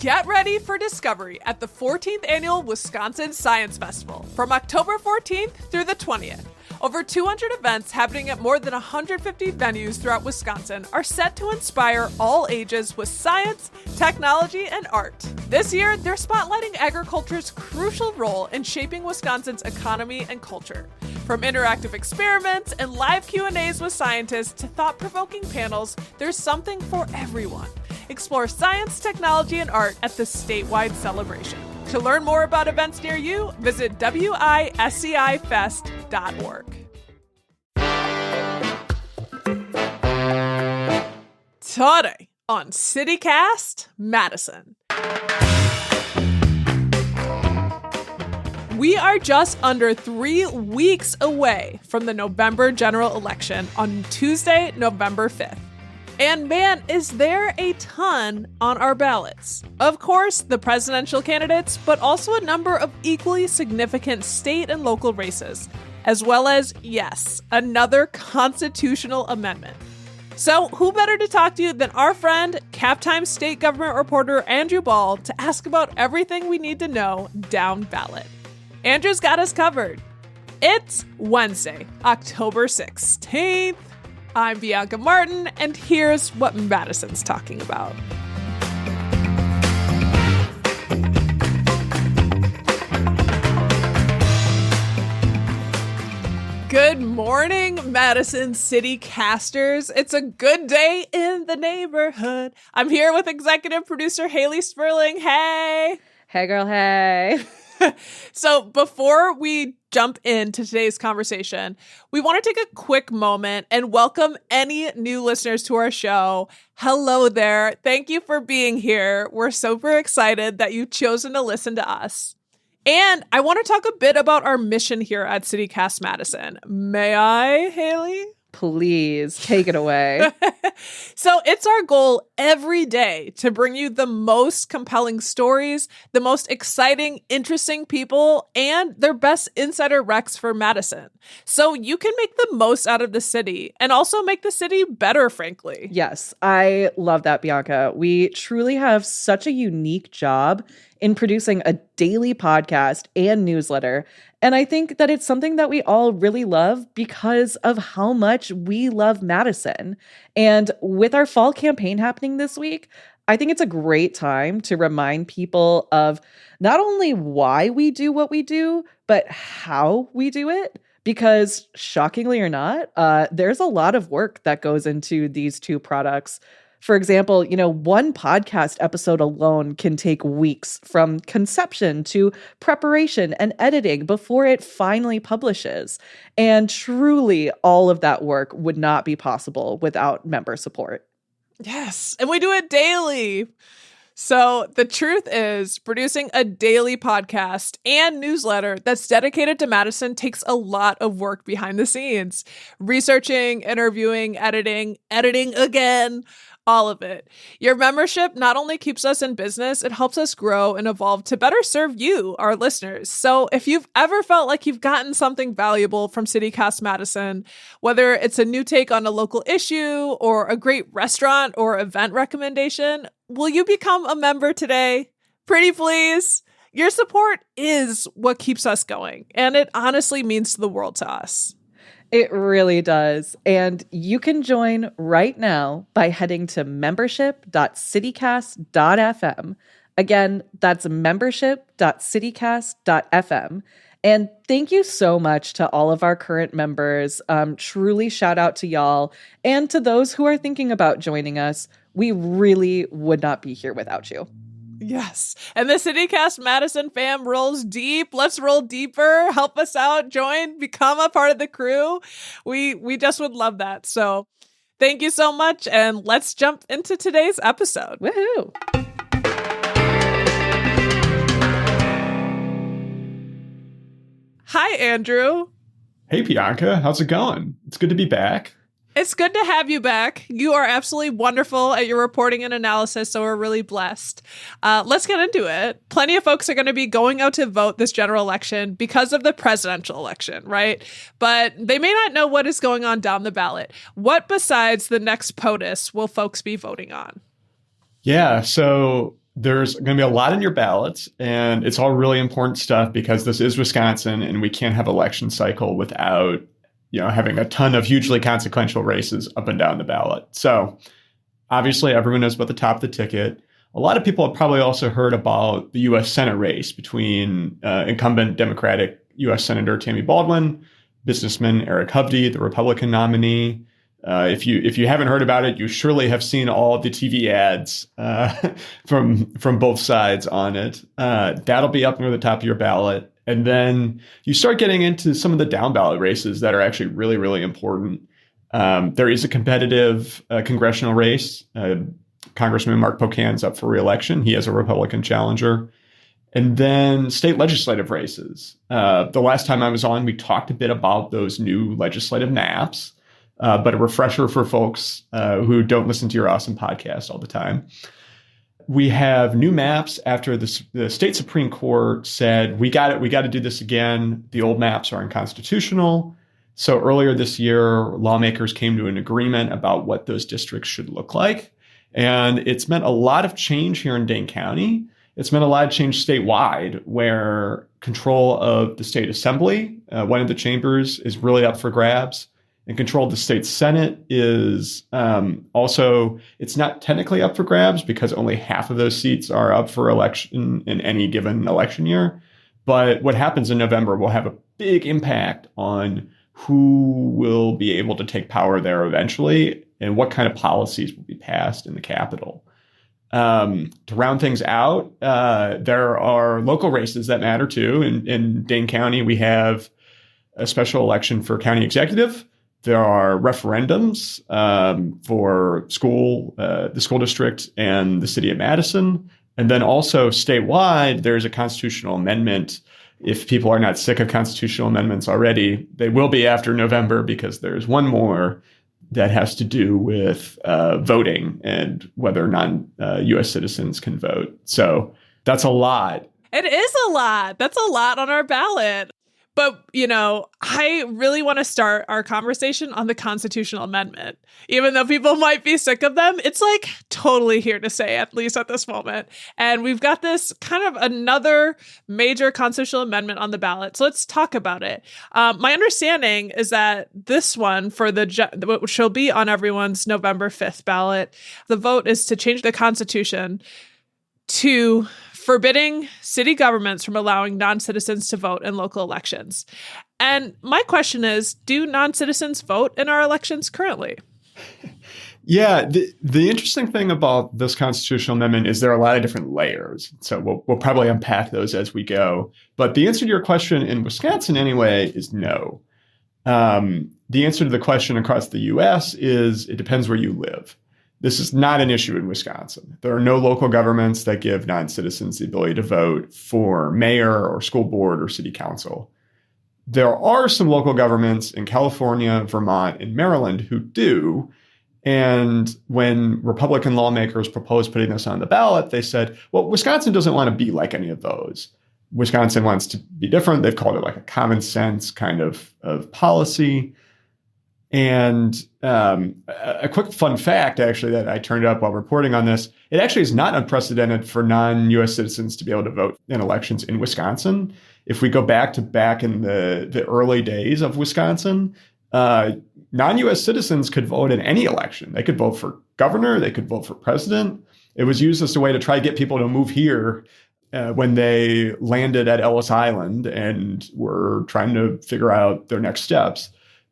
Get ready for discovery at the 14th Annual Wisconsin Science Festival from October 14th through the 20th. Over 200 events happening at more than 150 venues throughout Wisconsin are set to inspire all ages with science, technology, and art. This year, they're spotlighting agriculture's crucial role in shaping Wisconsin's economy and culture. From interactive experiments and live Q&As with scientists to thought-provoking panels, there's something for everyone. Explore science, technology, and art at the statewide celebration. To learn more about events near you, visit wiscifest.org. Today on CityCast Madison. We are just under 3 weeks away from the November general election on Tuesday, November 5th. And man, is there a ton on our ballots. Of course, the presidential candidates, but also a number of equally significant state and local races, as well as, yes, another constitutional amendment. So who better to talk to you than our friend, Captime State Government reporter Andrew Ball, to ask about everything we need to know down ballot. Andrew's got us covered. It's Wednesday, October 16th. I'm Bianca Martin, and here's what Madison's talking about. Good morning, Madison City Casters. It's a good day in the neighborhood. I'm here with executive producer Haley Sperling. Hey. Hey, girl, hey. So before we jump into today's conversation, we want to take a quick moment and welcome any new listeners to our show. Hello there. Thank you for being here. We're super excited that you've chosen to listen to us. And I want to talk a bit about our mission here at CityCast Madison. May I, Haley? Please take it away. So it's our goal every day to bring you the most compelling stories, the most exciting, interesting people, and their best insider recs for Madison. So you can make the most out of the city and also make the city better, frankly. Yes, I love that, Bianca. We truly have such a unique job in producing a daily podcast and newsletter. And I think that it's something that we all really love because of how much we love Madison. And with our fall campaign happening this week, I think it's a great time to remind people of not only why we do what we do, but how we do it. Because shockingly or not, there's a lot of work that goes into these two products. For example, one podcast episode alone can take weeks from conception to preparation and editing before it finally publishes. And truly, all of that work would not be possible without member support. Yes, and we do it daily. So the truth is, producing a daily podcast and newsletter that's dedicated to Madison takes a lot of work behind the scenes. Researching, interviewing, editing again. All of it. Your membership not only keeps us in business, it helps us grow and evolve to better serve you, our listeners. So if you've ever felt like you've gotten something valuable from CityCast Madison, whether it's a new take on a local issue or a great restaurant or event recommendation, will you become a member today? Pretty please. Your support is what keeps us going, and it honestly means the world to us. It really does. And you can join right now by heading to membership.citycast.fm. Again, that's membership.citycast.fm. And thank you so much to all of our current members. Truly shout out to y'all and to those who are thinking about joining us. We really would not be here without you. Yes. And the CityCast Madison fam rolls deep. Let's roll deeper. Help us out. Join. Become a part of the crew. We just would love that. So thank you so much. And let's jump into today's episode. Woohoo. Hi, Andrew. Hey, Bianca. How's it going? It's good to be back. It's good to have you back. You are absolutely wonderful at your reporting and analysis, so we're really blessed. Let's get into it. Plenty of folks are going to be going out to vote this general election because of the presidential election, right? But they may not know what is going on down the ballot. What besides the next POTUS will folks be voting on? Yeah, so There's going to be a lot in your ballots, and it's all really important stuff because this is Wisconsin, and we can't have election cycle without, having a ton of hugely consequential races up and down the ballot. So obviously, everyone knows about the top of the ticket. A lot of people have probably also heard about the U.S. Senate race between incumbent Democratic U.S. Senator Tammy Baldwin, businessman Eric Hovde, the Republican nominee. If you haven't heard about it, you surely have seen all of the TV ads from both sides on it. That'll be up near the top of your ballot. And then you start getting into some of the down ballot races that are actually really, really important. There is a competitive congressional race. Congressman Mark Pocan's up for re-election. He has a Republican challenger. And then state legislative races. The last time I was on, we talked a bit about those new legislative maps. But a refresher for folks who don't listen to your awesome podcast all the time. We have new maps after the state Supreme Court said, we got to do this again. The old maps are unconstitutional. So earlier this year, lawmakers came to an agreement about what those districts should look like. And it's meant a lot of change here in Dane County. It's meant a lot of change statewide, where control of the state assembly, one of the chambers, is really up for grabs. And control of the state Senate is also, it's not technically up for grabs because only half of those seats are up for election in any given election year. But what happens in November will have a big impact on who will be able to take power there eventually and what kind of policies will be passed in the Capitol. To round things out, there are local races that matter too. In Dane County, we have a special election for county executive. There are referendums for the school district and the city of Madison. And then also statewide, there's a constitutional amendment. If people are not sick of constitutional amendments already, they will be after November because there's one more that has to do with voting and whether non-U.S. citizens can vote. So that's a lot. It is a lot. That's a lot on our ballot. But, I really want to start our conversation on the constitutional amendment. Even though people might be sick of them, it's like totally here to stay, at least at this moment. And we've got this kind of another major constitutional amendment on the ballot. So let's talk about it. My understanding is that this one which shall be on everyone's November 5th ballot, the vote is to change the Constitution to forbidding city governments from allowing non-citizens to vote in local elections. And my question is, do non-citizens vote in our elections currently? Yeah, the interesting thing about this constitutional amendment is there are a lot of different layers. So we'll probably unpack those as we go. But the answer to your question in Wisconsin anyway is no. The answer to the question across the U.S. is it depends where you live. This is not an issue in Wisconsin. There are no local governments that give non-citizens the ability to vote for mayor or school board or city council. There are some local governments in California, Vermont, and Maryland who do. And when Republican lawmakers proposed putting this on the ballot, they said, well, Wisconsin doesn't want to be like any of those. Wisconsin wants to be different. They've called it like a common sense kind of policy. And a quick fun fact, actually, that I turned up while reporting on this, it actually is not unprecedented for non-U.S. citizens to be able to vote in elections in Wisconsin. If we go back in the early days of Wisconsin, non-U.S. citizens could vote in any election. They could vote for governor. They could vote for president. It was used as a way to try to get people to move here when they landed at Ellis Island and were trying to figure out their next steps.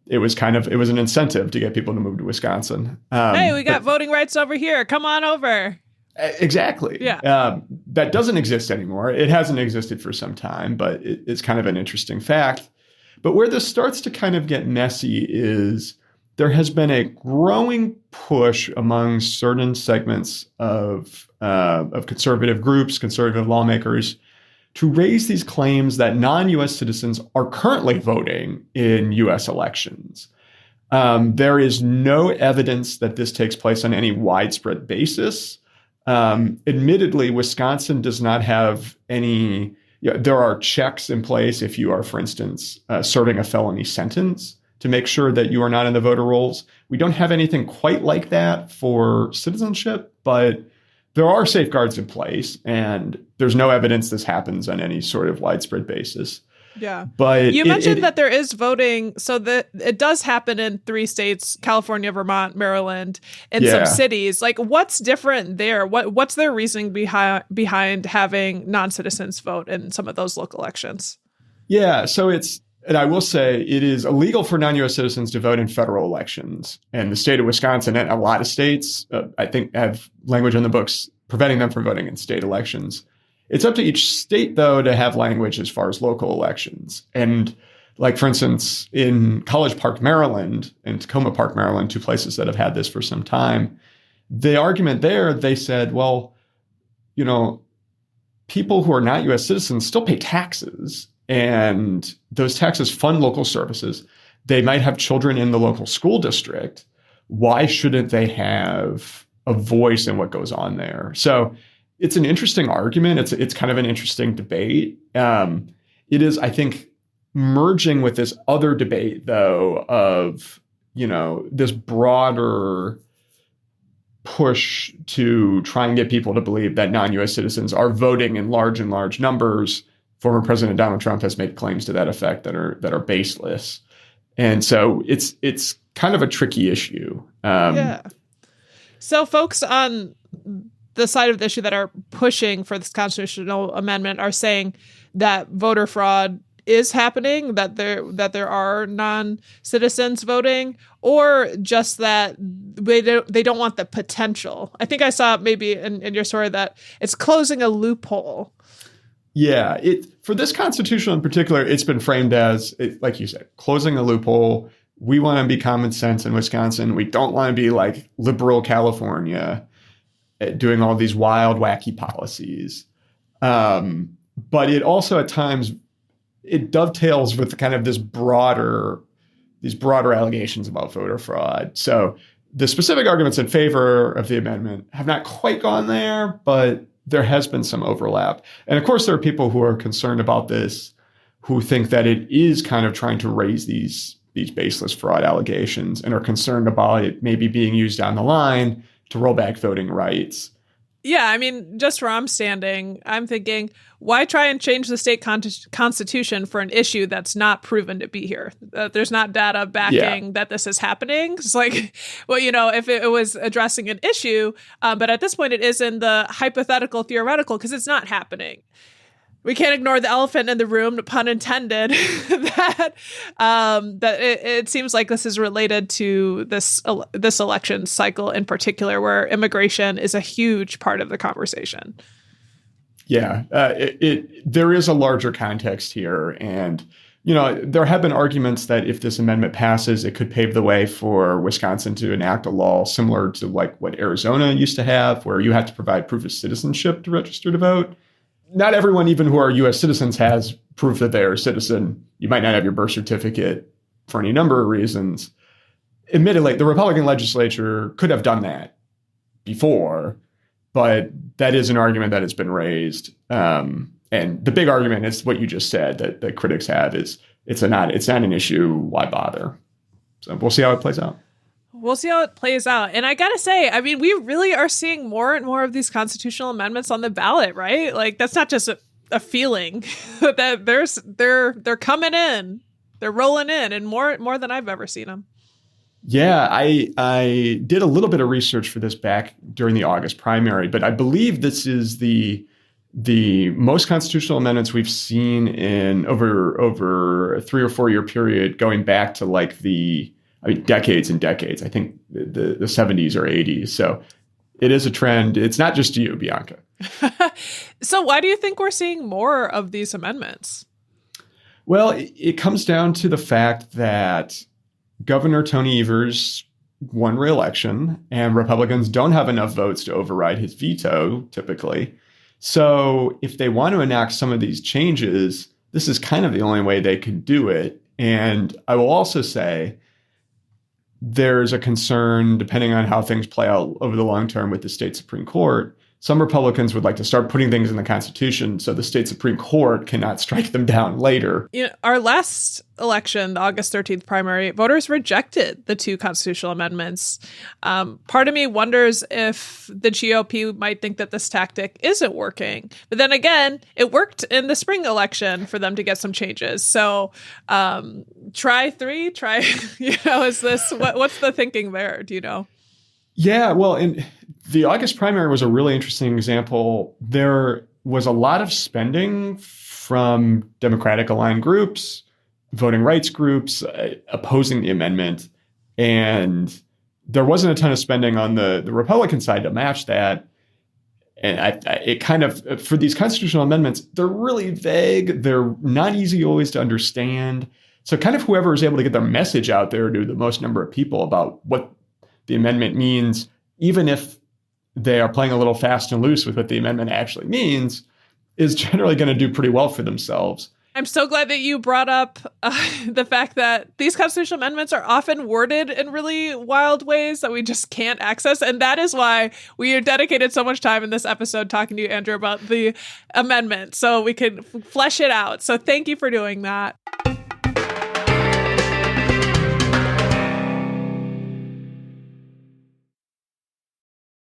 It was an incentive to get people to move to Wisconsin. Hey, we got voting rights over here. Come on over. Exactly. Yeah. That doesn't exist anymore. It hasn't existed for some time, but it's kind of an interesting fact. But where this starts to kind of get messy is there has been a growing push among certain segments of conservative groups, conservative lawmakers, to raise these claims that non-U.S. citizens are currently voting in U.S. elections. There is no evidence that this takes place on any widespread basis. Admittedly, Wisconsin does not have any. There are checks in place if you are, for instance, serving a felony sentence to make sure that you are not in the voter rolls. We don't have anything quite like that for citizenship, but there are safeguards in place, and there's no evidence this happens on any sort of widespread basis. Yeah. But you mentioned that there is voting. So that it does happen in 3 states, California, Vermont, Maryland, and some cities. Like, what's different there? What's their reasoning behind having non-citizens vote in some of those local elections? Yeah. So and I will say it is illegal for non-U.S. citizens to vote in federal elections. And the state of Wisconsin and a lot of states, I think, have language in the books preventing them from voting in state elections. It's up to each state, though, to have language as far as local elections. And like, for instance, in College Park, Maryland, and Tacoma Park, Maryland, 2 places that have had this for some time, the argument there, they said, well, people who are not U.S. citizens still pay taxes, and those taxes fund local services. They might have children in the local school district. Why shouldn't they have a voice in what goes on there? So it's an interesting argument. It's kind of an interesting debate. It is, I think, merging with this other debate, though, of, this broader push to try and get people to believe that non-U.S. citizens are voting in large numbers. Former President Donald Trump has made claims to that effect that are baseless. And so it's kind of a tricky issue. Yeah. So folks on the side of the issue that are pushing for this constitutional amendment are saying that voter fraud is happening, that there are non-citizens voting, or just that they don't want the potential. I think I saw maybe in your story that it's closing a loophole. Yeah, for this constitution in particular, it's been framed as, like you said, closing a loophole. We want to be common sense in Wisconsin. We don't want to be like liberal California, doing all these wild, wacky policies. But it also at times, it dovetails with kind of these broader allegations about voter fraud. So the specific arguments in favor of the amendment have not quite gone there, but there has been some overlap. And of course, there are people who are concerned about this, who think that it is kind of trying to raise these baseless fraud allegations and are concerned about it maybe being used down the line to roll back voting rights. Yeah, I mean, just where I'm standing, I'm thinking, why try and change the state constitution for an issue that's not proven to be here? There's not data backing that this is happening. It's like, well, if it was addressing an issue, but at this point it is in the hypothetical, theoretical, because it's not happening. We can't ignore the elephant in the room, pun intended, that it seems like this is related to this election cycle in particular, where immigration is a huge part of the conversation. Yeah, there is a larger context here. And, there have been arguments that if this amendment passes, it could pave the way for Wisconsin to enact a law similar to like what Arizona used to have, where you have to provide proof of citizenship to register to vote. Not everyone, even who are U.S. citizens, has proof that they're a citizen. You might not have your birth certificate for any number of reasons. Admittedly, the Republican legislature could have done that before, but that is an argument that has been raised. And the big argument is what you just said, that critics have, is it's not an issue. Why bother? So we'll see how it plays out. We'll see how it plays out. And I got to say, I mean, we really are seeing more and more of these constitutional amendments on the ballot, right? Like, that's not just a feeling that they're coming in, they're rolling in, and more than I've ever seen them. Yeah, I did a little bit of research for this back during the August primary, but I believe this is the most constitutional amendments we've seen in over a 3 or 4 year period, going back to like decades and decades. I think the 70s or 80s. So it is a trend. It's not just you, Bianca. So why do you think we're seeing more of these amendments? Well, it comes down to the fact that Governor Tony Evers won re-election, and Republicans don't have enough votes to override his veto, typically. So if they want to enact some of these changes, this is kind of the only way they can do it. And I will also say, there's a concern, depending on how things play out over the long term with the state Supreme Court, some Republicans would like to start putting things in the Constitution so the state Supreme Court cannot strike them down later. Our last election, the August 13th primary, voters rejected the 2 constitutional amendments. Part of me wonders if the GOP might think that this tactic isn't working. But then again, it worked in the spring election for them to get some changes. So try 3, is this, what's the thinking there? Do you know? Yeah, well, in the August primary was a really interesting example. There was a lot of spending from Democratic aligned groups, voting rights groups opposing the amendment. And there wasn't a ton of spending on the Republican side to match that. And it kind of, for these constitutional amendments, they're really vague. They're not easy always to understand. So kind of whoever is able to get their message out there to the most number of people about what the amendment means, even if they are playing a little fast and loose with what the amendment actually means, is generally going to do pretty well for themselves. I'm so glad that you brought up the fact that these constitutional amendments are often worded in really wild ways that we just can't access. And that is why we dedicated so much time in this episode talking to you, Andrew, about the amendment so we could flesh it out. So thank you for doing that.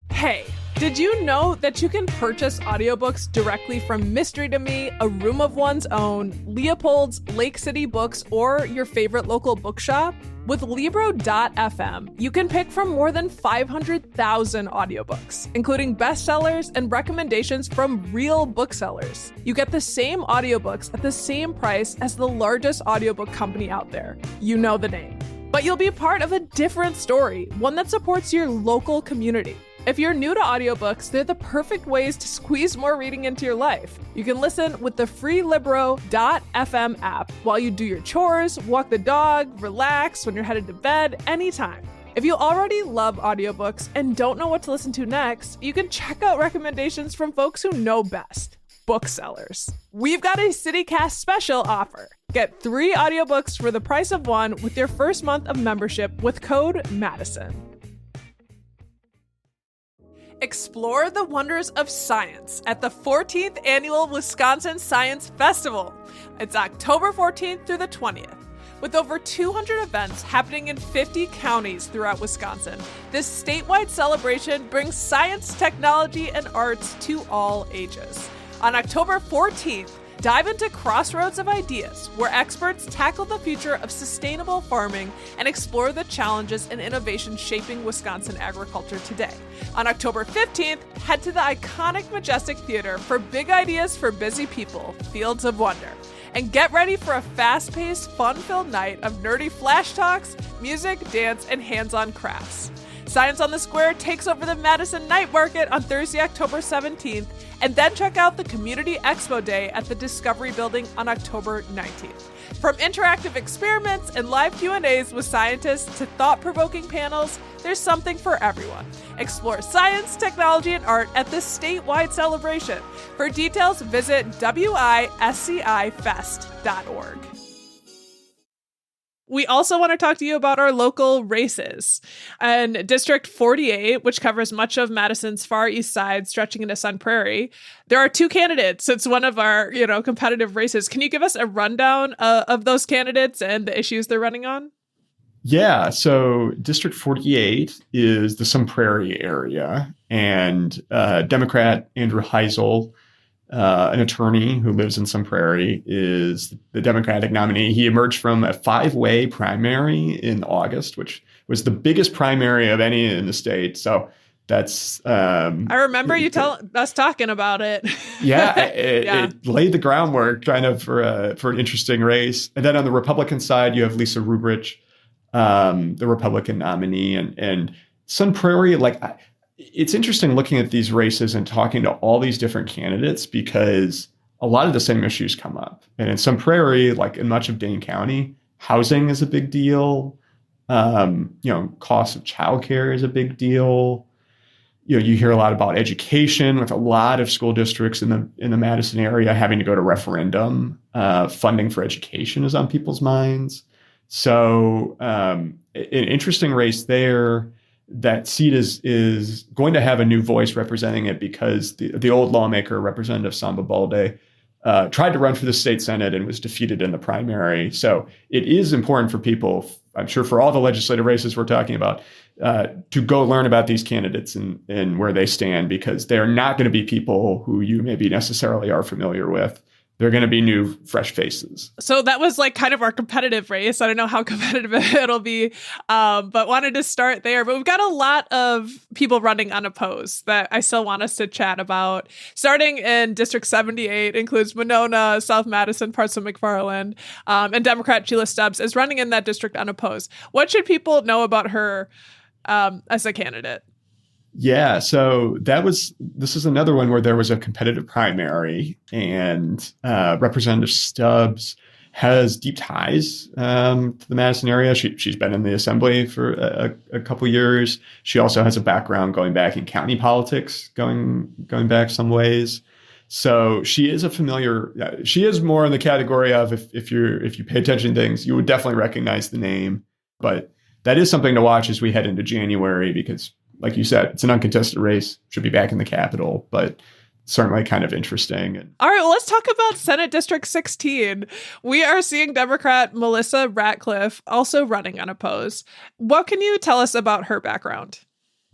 Hey, did you know that you can purchase audiobooks directly from Mystery to Me, A Room of One's Own, Leopold's, Lake City Books, or your favorite local bookshop? With Libro.fm, you can pick from more than 500,000 audiobooks, including bestsellers and recommendations from real booksellers. You get the same audiobooks at the same price as the largest audiobook company out there. You know the name. But you'll be part of a different story, one that supports your local community. If you're new to audiobooks, they're the perfect ways to squeeze more reading into your life. You can listen with the free Libro.fm app while you do your chores, walk the dog, relax when you're headed to bed, anytime. If you already love audiobooks and don't know what to listen to next, you can check out recommendations from folks who know best, booksellers. We've got a CityCast special offer. Get 3 audiobooks for the price of 1 with your first month of membership with code Madison. Explore the wonders of science at the 14th Annual Wisconsin Science Festival. It's October 14th through the 20th. With over 200 events happening in 50 counties throughout Wisconsin, this statewide celebration brings science, technology, and arts to all ages. On October 14th, dive into Crossroads of Ideas, where experts tackle the future of sustainable farming and explore the challenges and innovations shaping Wisconsin agriculture today. On October 15th, head to the iconic Majestic Theater for big ideas for busy people, Fields of Wonder. And get ready for a fast-paced, fun-filled night of nerdy flash talks, music, dance, and hands-on crafts. Science on the Square takes over the Madison Night Market on Thursday, October 17th, and then check out the Community Expo Day at the Discovery Building on October 19th. From interactive experiments and live Q&As with scientists to thought-provoking panels, there's something for everyone. Explore science, technology, and art at this statewide celebration. For details, visit wiscifest.org. We also want to talk to you about our local races. And District 48, which covers much of Madison's far east side, stretching into Sun Prairie, there are 2 candidates. It's one of our, competitive races. Can you give us a rundown of those candidates and the issues they're running on? Yeah, so District 48 is the Sun Prairie area, and Democrat Andrew Heisel, an attorney who lives in Sun Prairie, is the Democratic nominee. He emerged from a 5-way primary in August, which was the biggest primary of any in the state. So that's... I remember you us talking about it. Yeah, it laid the groundwork kind of for an interesting race. And then on the Republican side, you have Lisa Rubrich, the Republican nominee. And Sun Prairie, it's interesting looking at these races and talking to all these different candidates because a lot of the same issues come up. And in Sun Prairie, like in much of Dane County, housing is a big deal. Cost of childcare is a big deal. You hear a lot about education with a lot of school districts in the Madison area having to go to referendum. Funding for education is on people's minds. So an interesting race there. that seat is going to have a new voice representing it because the old lawmaker, Representative Samba Balde, tried to run for the state Senate and was defeated in the primary. So it is important for people, I'm sure for all the legislative races we're talking about, to go learn about these candidates and where they stand, because they're not going to be people who you maybe necessarily are familiar with. They're going to be new, fresh faces. So that was like kind of our competitive race. I don't know how competitive it'll be, but wanted to start there. But we've got a lot of people running unopposed that I still want us to chat about. Starting in District 78 includes Monona, South Madison, parts of McFarland, and Democrat Sheila Stubbs is running in that district unopposed. What should people know about her as a candidate? Yeah, so this is another one where there was a competitive primary, and Representative Stubbs has deep ties to the Madison area. She's been in the assembly for a couple years. She also has a background going back in county politics, going back some ways. So she is she is more in the category of if you pay attention to things, you would definitely recognize the name. But that is something to watch as we head into January, because like you said, it's an uncontested race, should be back in the Capitol, but certainly kind of interesting. All right, well, let's talk about Senate District 16. We are seeing Democrat Melissa Ratcliffe also running unopposed. What can you tell us about her background?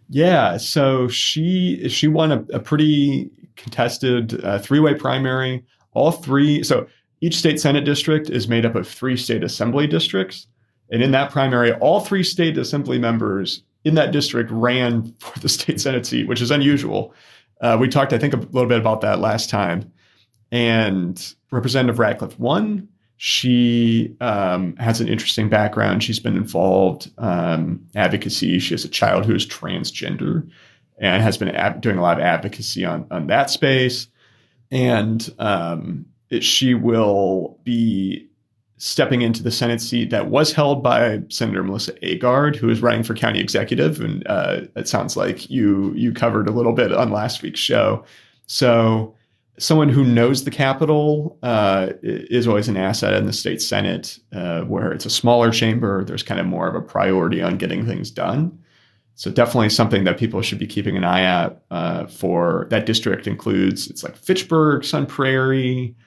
Yeah, so she won a pretty contested three-way primary. So each state Senate district is made up of 3 state assembly districts. And in that primary, all 3 state assembly members in that district ran for the state Senate seat, which is unusual. We talked, I think, a little bit about that last time. And Representative Ratcliffe won. She has an interesting background. She's been involved advocacy. She has a child who is transgender and has been doing a lot of advocacy on that space. And she will be stepping into the Senate seat that was held by Senator Melissa Agard, who is running for county executive. And it sounds like you covered a little bit on last week's show. So someone who knows the Capitol is always an asset in the state Senate, where it's a smaller chamber. There's kind of more of a priority on getting things done. So definitely something that people should be keeping an eye out for. That district includes, it's like Fitchburg, Sun Prairie,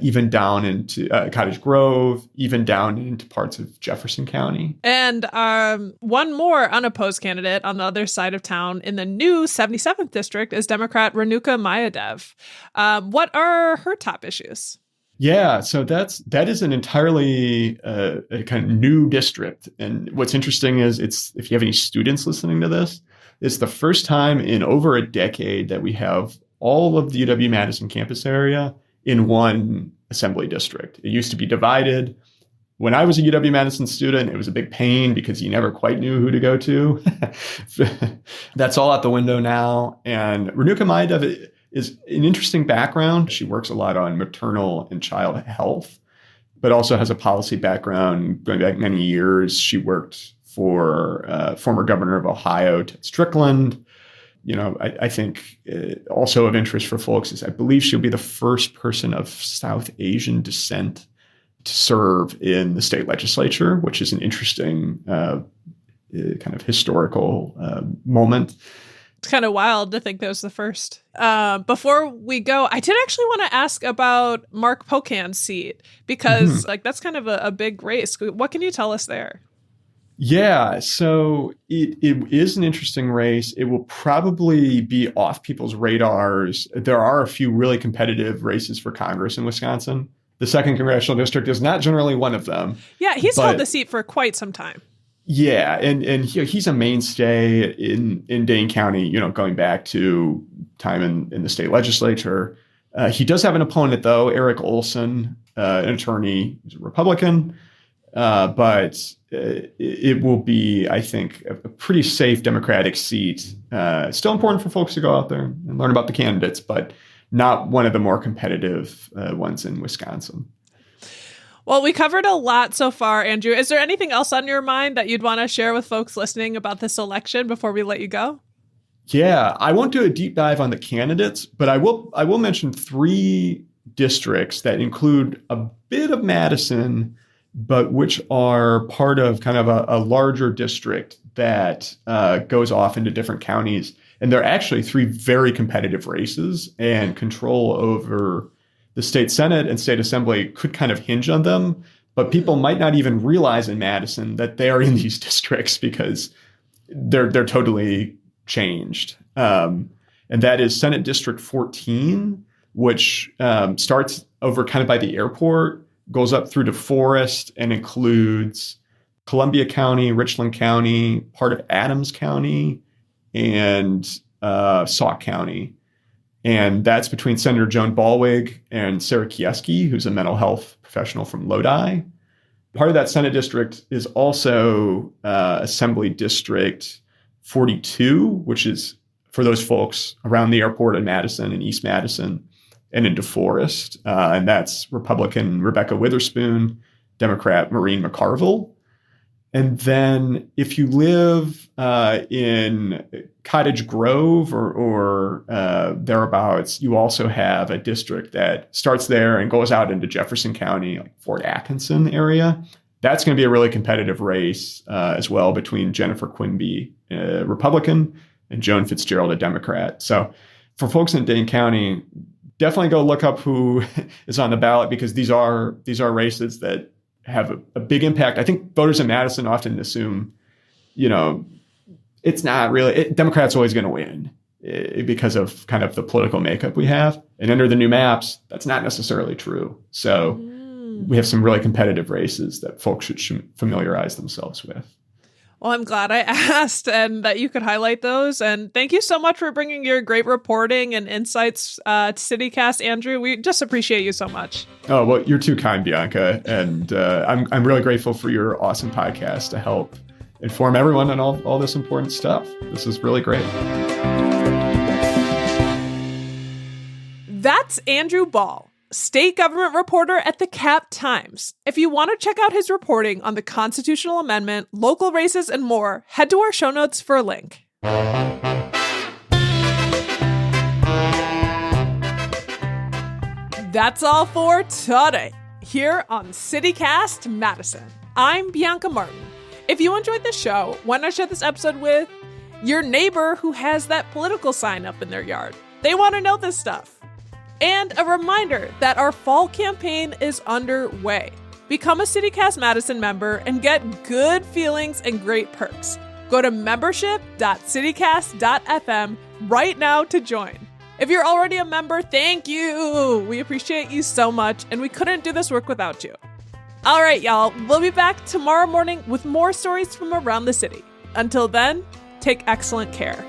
even down into Cottage Grove, even down into parts of Jefferson County. And one more unopposed candidate on the other side of town in the new 77th district is Democrat Renuka Mayadev. What are her top issues? Yeah, so that is an entirely a kind of new district. And what's interesting is if you have any students listening to this, it's the first time in over a decade that we have all of the UW-Madison campus area in one assembly district. It used to be divided. When I was a UW-Madison student, it was a big pain because you never quite knew who to go to. That's all out the window now. And Renuka Mayadev is an interesting background. She works a lot on maternal and child health, but also has a policy background going back many years. She worked for former governor of Ohio, Ted Strickland. I think also of interest for folks is I believe she'll be the first person of South Asian descent to serve in the state legislature, which is an interesting kind of historical moment. It's kind of wild to think that was the first. Before we go, I did actually want to ask about Mark Pocan's seat, because that's kind of a big race. What can you tell us there? Yeah, so it is an interesting race. It will probably be off people's radars. There are a few really competitive races for Congress in Wisconsin. The 2nd Congressional District is not generally one of them. Yeah, he's held the seat for quite some time. Yeah, and he's a mainstay in Dane County, going back to time in the state legislature. He does have an opponent, though, Eric Olson, an attorney, who's a Republican. But it will be, I think, a pretty safe Democratic seat. Still important for folks to go out there and learn about the candidates, but not one of the more competitive ones in Wisconsin. Well, we covered a lot so far, Andrew. Is there anything else on your mind that you'd want to share with folks listening about this election before we let you go? Yeah, I won't do a deep dive on the candidates, but I will mention 3 districts that include a bit of Madison, but which are part of kind of a larger district that goes off into different counties. And they're actually 3 very competitive races, and control over the state Senate and state assembly could kind of hinge on them. But people might not even realize in Madison that they are in these districts because they're totally changed. And that is Senate District 14, which starts over kind of by the airport, goes up through to Forest, and includes Columbia County, Richland County, part of Adams County, and Sauk County. And that's between Senator Joan Ballwig and Sarah Kieski, who's a mental health professional from Lodi. Part of that Senate district is also Assembly District 42, which is for those folks around the airport in Madison and East Madison and into Forest. And that's Republican Rebecca Witherspoon, Democrat Maureen McCarville. And then if you live in Cottage Grove or thereabouts, you also have a district that starts there and goes out into Jefferson County, like Fort Atkinson area. That's going to be a really competitive race as well between Jennifer Quimby, a Republican, and Joan Fitzgerald, a Democrat. So for folks in Dane County, definitely go look up who is on the ballot, because these are races that have a big impact. I think voters in Madison often assume, it's not really, Democrats always going to win because of kind of the political makeup we have. And under the new maps, that's not necessarily true. So we have some really competitive races that folks should familiarize themselves with. Well, I'm glad I asked and that you could highlight those. And thank you so much for bringing your great reporting and insights to CityCast, Andrew. We just appreciate you so much. Oh, well, you're too kind, Bianca. And I'm really grateful for your awesome podcast to help inform everyone on all this important stuff. This is really great. That's Andrew Ball, state government reporter at the Cap Times. If you want to check out his reporting on the constitutional amendment, local races, and more, head to our show notes for a link. That's all for today, here on CityCast Madison. I'm Bianca Martin. If you enjoyed the show, why not share this episode with your neighbor who has that political sign up in their yard? They want to know this stuff. And a reminder that our fall campaign is underway. Become a CityCast Madison member and get good feelings and great perks. Go to membership.citycast.fm right now to join. If you're already a member, thank you. We appreciate you so much, and we couldn't do this work without you. All right, y'all, we'll be back tomorrow morning with more stories from around the city. Until then, take excellent care.